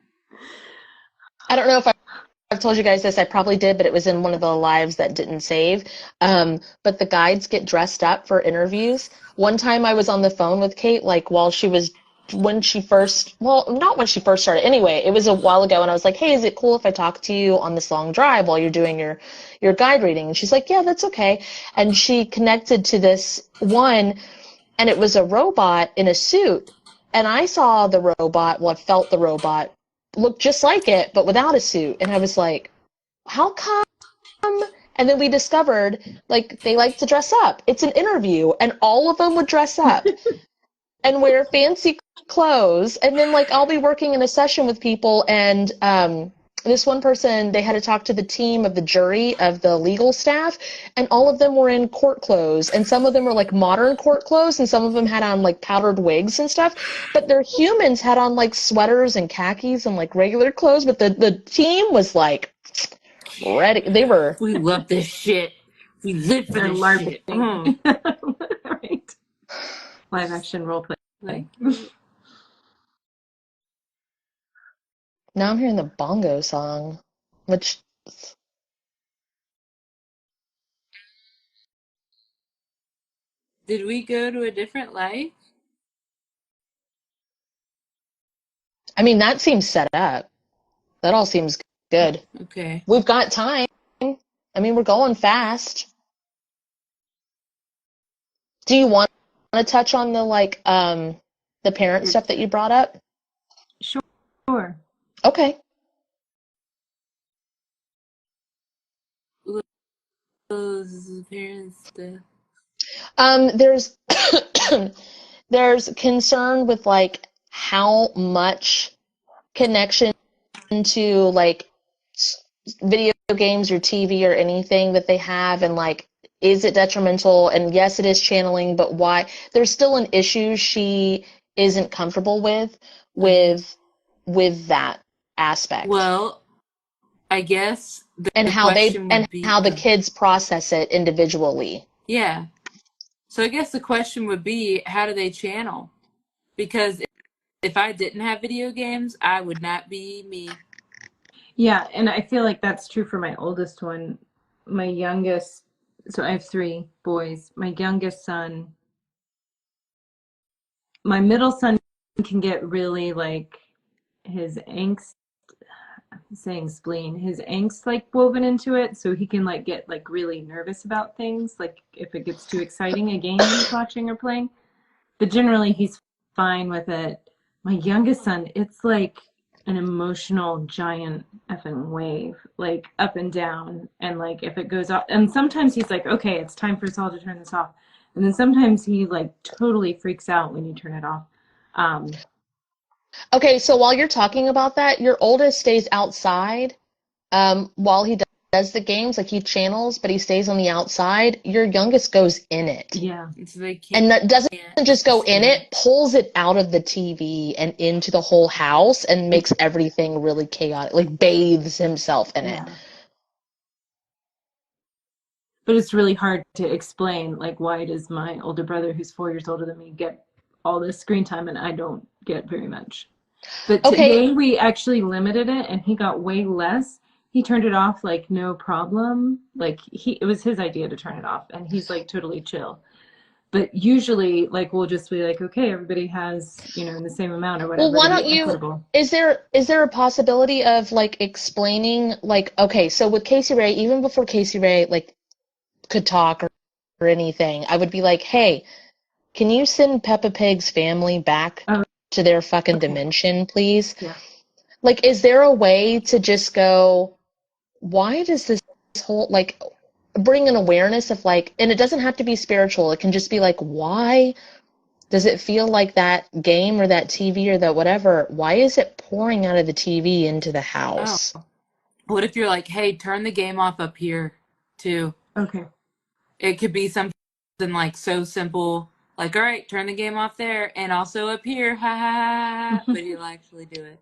I don't know if I've told you guys this. I probably did, but it was in one of the lives that didn't save. But the guides get dressed up for interviews. One time I was on the phone with Kate, like while she was, when she first, well, not when she first started. Anyway, it was a while ago, and I was like, "Hey, is it cool if I talk to you on this long drive while you're doing your guide reading?" And she's like, "Yeah, that's okay." And she connected to this one, and it was a robot in a suit. And I saw the robot, well, I felt the robot look just like it, but without a suit. And I was like, how come? And then we discovered, like, they like to dress up. It's an interview, and all of them would dress up and wear fancy clothes. And then, like, I'll be working in a session with people, and this one person, they had to talk to the team of the jury of the legal staff, and all of them were in court clothes. And some of them were, like, modern court clothes, and some of them had on, like, powdered wigs and stuff. But their humans had on, like, sweaters and khakis and, like, regular clothes. But the team was, like, ready. They were. We love this shit. We live for They're this LARPing. shit. Right. Live action role play. Like, Now I'm hearing the bongo song, which, did we go to a different life? I mean, that seems set up. That all seems good. Okay. We've got time. I mean, we're going fast. Do you want to touch on the the parent stuff that you brought up? Sure. Okay. Those parents stuff. There's there's concern with like how much connection to like video games or TV or anything that they have, and like is it detrimental? And yes, it is channeling, but why? There's still an issue she isn't comfortable with that aspect. Well, I guess And the how question would be, the kids process it individually. yeah. So I guess the question would be, how do they channel? Because if I didn't have video games, I would not be me. Yeah, and I feel like that's true for my oldest one. My youngest, so I have 3 boys. My youngest son, my middle son can get really like his angst, I'm saying spleen, his angst like woven into it, so he can like get like really nervous about things, like if it gets too exciting, a game he's watching or playing. But generally he's fine with it. My youngest son, it's like an emotional giant effing wave, like up and down. And like if it goes off, and sometimes he's like, okay, it's time for us all to turn this off. And then sometimes he like totally freaks out when you turn it off. Okay, so while you're talking about that, your oldest stays outside while he does the games, like he channels, but he stays on the outside. Your youngest goes in it. Yeah. So they And that doesn't just go in stand. it, pulls it out of the TV and into the whole house and makes everything really chaotic, like bathes himself in it. Yeah. But it's really hard to explain, like, why does my older brother, who's 4 years older than me, get all this screen time and I don't get very much. But Okay. today we actually limited it and he got way less. He turned it off like no problem. Like it was his idea to turn it off and he's like totally chill. But usually like we'll just be like, okay, everybody has, in the same amount or whatever. Well, why to don't be you, equitable. is there a possibility of like explaining, like, okay, so with Casey Ray, even before Casey Ray like could talk or anything, I would be like, hey, can you send Peppa Pig's family back to their fucking dimension, please? Yeah. Like, is there a way to just go, why does this whole, like, bring an awareness of, like, and it doesn't have to be spiritual. It can just be like, why does it feel like that game or that TV or that whatever, why is it pouring out of the TV into the house? Oh. What if you're like, hey, turn the game off up here, too? Okay. It could be something like so simple, like, all right, turn the game off there, and also up here, ha ha ha, but he'll actually do it.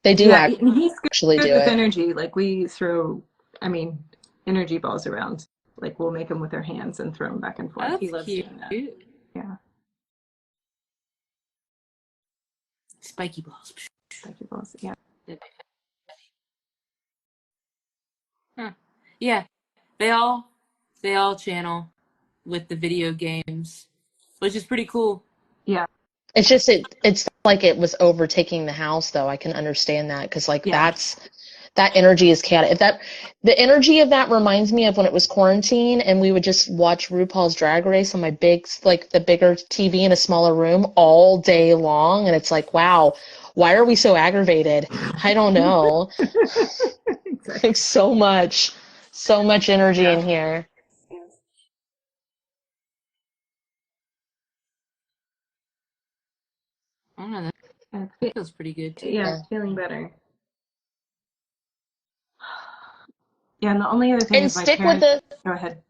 They do Yeah, and he's actually good do with it. energy. Like we throw, energy balls around. Like we'll make them with their hands and throw them back and forth. That's He loves cute. doing that. Yeah. Spiky balls. Spiky balls. Yeah. Huh. Yeah. They all channel with the video games, which is pretty cool. Yeah. It's just it's like it was overtaking the house though. I can understand that because like Yeah. that energy is chaotic. If that the energy of that reminds me of when it was quarantine and we would just watch RuPaul's Drag Race on my big like the bigger TV in a smaller room all day long, and it's like, wow, why are we so aggravated? I don't know. Exactly. Like so much energy in here. I don't know. That feels pretty good too. Yeah, Yeah. it's feeling better. Yeah, and the only other thing And is my parents. Go ahead.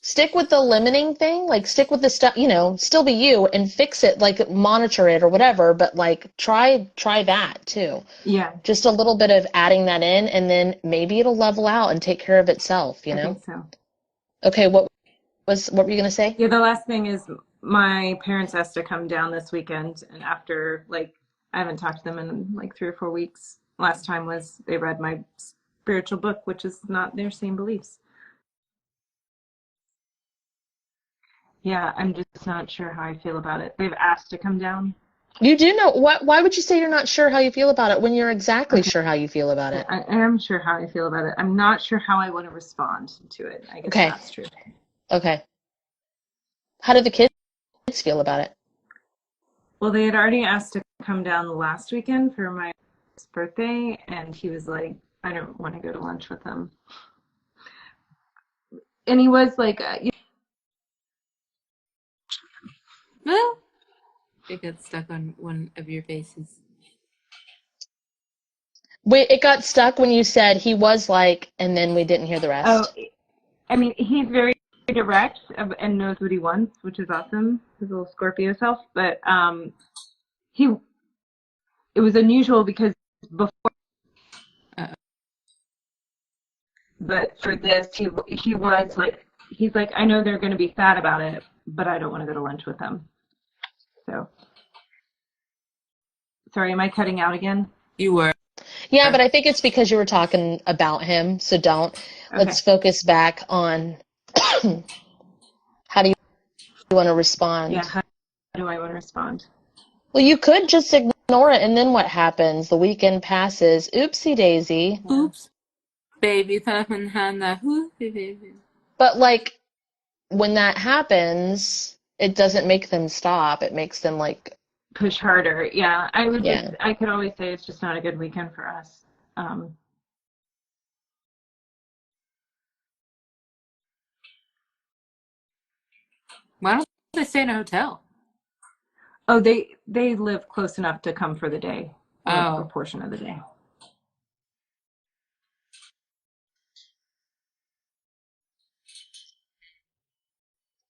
stick with the limiting thing, like stick with the stuff, still be you and fix it, like monitor it or whatever, but like try that too. Yeah, Just a little bit of adding that in and then maybe it'll level out and take care of itself, I think so. Okay, what were you gonna say? Yeah, the last thing is my parents asked to come down this weekend, and after like I haven't talked to them in like 3 or 4 weeks. Last time was they read my spiritual book, which is not their same beliefs. Yeah, I'm just not sure how I feel about it. They've asked to come down. You do know what? Why would you say you're not sure how you feel about it when you're exactly Okay. sure how you feel about it? I am sure how I feel about it. I'm not sure how I want to respond to it. I guess Okay. that's true. Okay. How do the kids feel about it? Well, they had already asked to come down last weekend for my birthday, and he was like, I don't want to go to lunch with them. And he was like, Well, it got stuck on one of your faces. Wait, it got stuck when you said he was like, and then we didn't hear the rest. oh, I mean, he's very direct and knows what he wants, which is awesome. His little Scorpio self. But it was unusual because before, but for this, he was like, he's like, I know they're going to be sad about it, but I don't want to go to lunch with them. So, sorry, am I cutting out again? You were. Yeah, but I think it's because you were talking about him, so don't. Okay. Let's focus back on how do you want to respond? Yeah, how do I want to respond? Well, you could just ignore it, and then what happens? The weekend passes. Oopsie daisy. Oops, baby. Baby. But like when that happens, it doesn't make them stop. It makes them like Push harder. Yeah, I would. Yeah. I could always say it's just not a good weekend for us. Why don't they stay in a hotel? Oh, they live close enough to come for the day, or Oh. a portion of the day.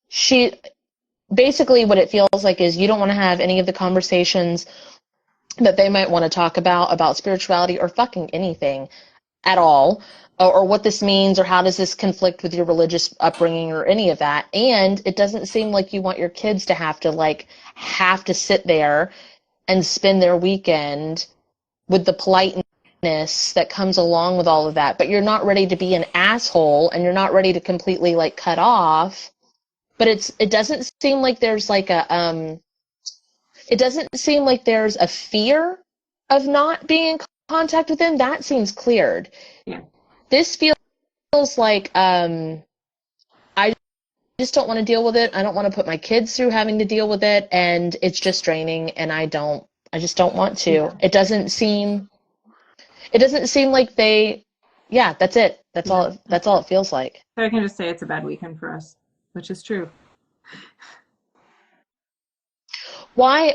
she basically what it feels like is you don't want to have any of the conversations that they might want to talk about spirituality or fucking anything at all, or what this means or how does this conflict with your religious upbringing or any of that. And it doesn't seem like you want your kids to have to sit there and spend their weekend with the politeness that comes along with all of that, but you're not ready to be an asshole and you're not ready to completely like cut off. But it doesn't seem like there's like it doesn't seem like there's a fear of not being in contact with them. That seems cleared. Yeah. This feels like I just don't want to deal with it. I don't want to put my kids through having to deal with it, and it's just draining, and I just don't want to. Yeah. It doesn't seem like they, yeah, that's it. That's all it feels like. So I can just say it's a bad weekend for us, which is true. Why,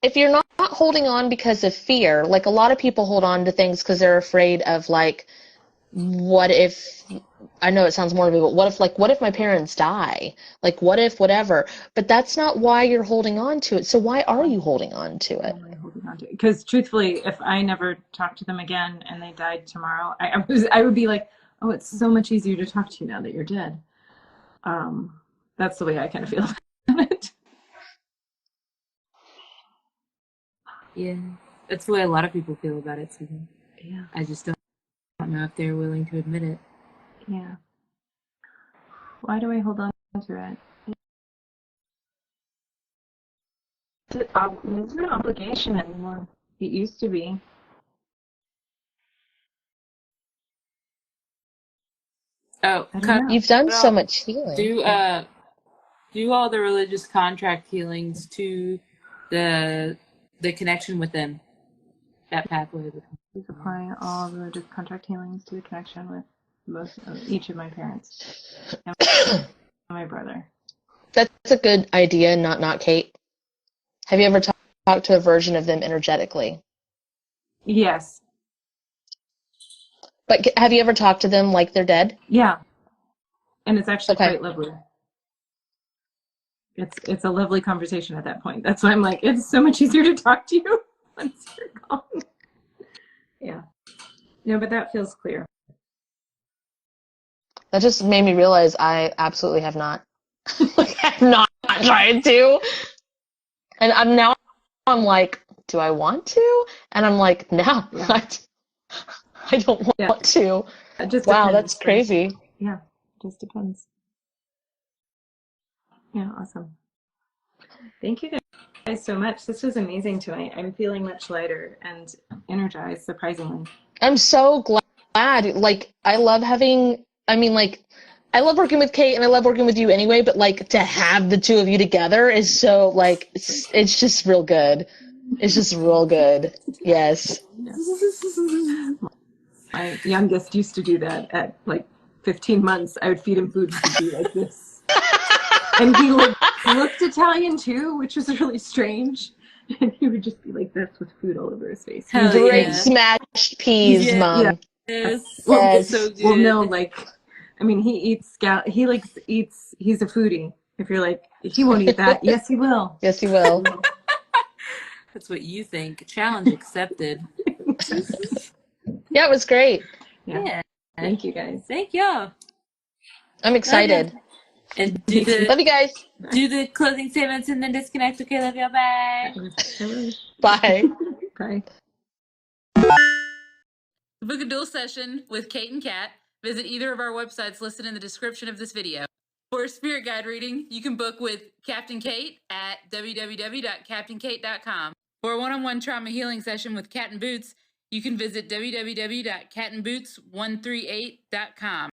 if you're not holding on because of fear, like a lot of people hold on to things because they're afraid of like, what if, I know it sounds morbid, but what if my parents die? Like, what if whatever? But that's not why you're holding on to it. So why are you holding on to it? Because truthfully, if I never talked to them again and they died tomorrow, I would be like, oh, it's so much easier to talk to you now that you're dead. That's the way I kind of feel about it. Yeah, that's the way a lot of people feel about it. So Yeah. I just don't know if they're willing to admit it. Yeah. Why do I hold on to it? It's an obligation anymore. It used to be. Oh, I don't know. You've done so Well, much healing. do all the religious contract healings to the connection with them. That pathway. He's applying all religious contract healings to the connection with each of my parents and my brother. That's a good idea, not Kate. Have you ever talked to a version of them energetically? Yes. But have you ever talked to them like they're dead? Yeah. And it's actually Okay. quite lovely. It's a lovely conversation at that point. That's why I'm like, it's so much easier to talk to you once you're gone. Yeah. No, but that feels clear. That just made me realize I absolutely have not. Like, I've not tried to. And I'm like, do I want to? And I'm like, no, Yeah. I don't want to. It just Wow, depends. that's crazy. Yeah, it just depends. Yeah, awesome. Thank you guys so much. This was amazing tonight. I'm feeling much lighter and energized, surprisingly. I'm so glad. Like, I love I love working with Kate and I love working with you anyway, but like to have the two of you together is so like, it's just real good. It's just real good. Yes. My youngest used to do that at like 15 months. I would feed him food. He'd be like this. And he looked Italian too, which was really strange. And he would just be like this with food all over his face. Hell Great yeah. smashed peas, Yeah. Mom. Yeah. Yes. Well, Yes. So good. well, no, like, I mean, he eats he's a foodie. If you're like, he won't eat that. Yes, he will. Yes, he will. That's what you think. Challenge accepted. Yeah, it was great. Yeah. Thank you guys. Thank you. I'm excited. And Love you guys. do the closing statements and then disconnect. Okay, love you. Bye. Bye. Bye. To book a dual session with Kate and Kat, visit either of our websites listed in the description of this video. For a spirit guide reading, you can book with Captain Kate at www.captainkate.com. For a one-on-one trauma healing session with Cat and Boots, you can visit www.catandboots138.com.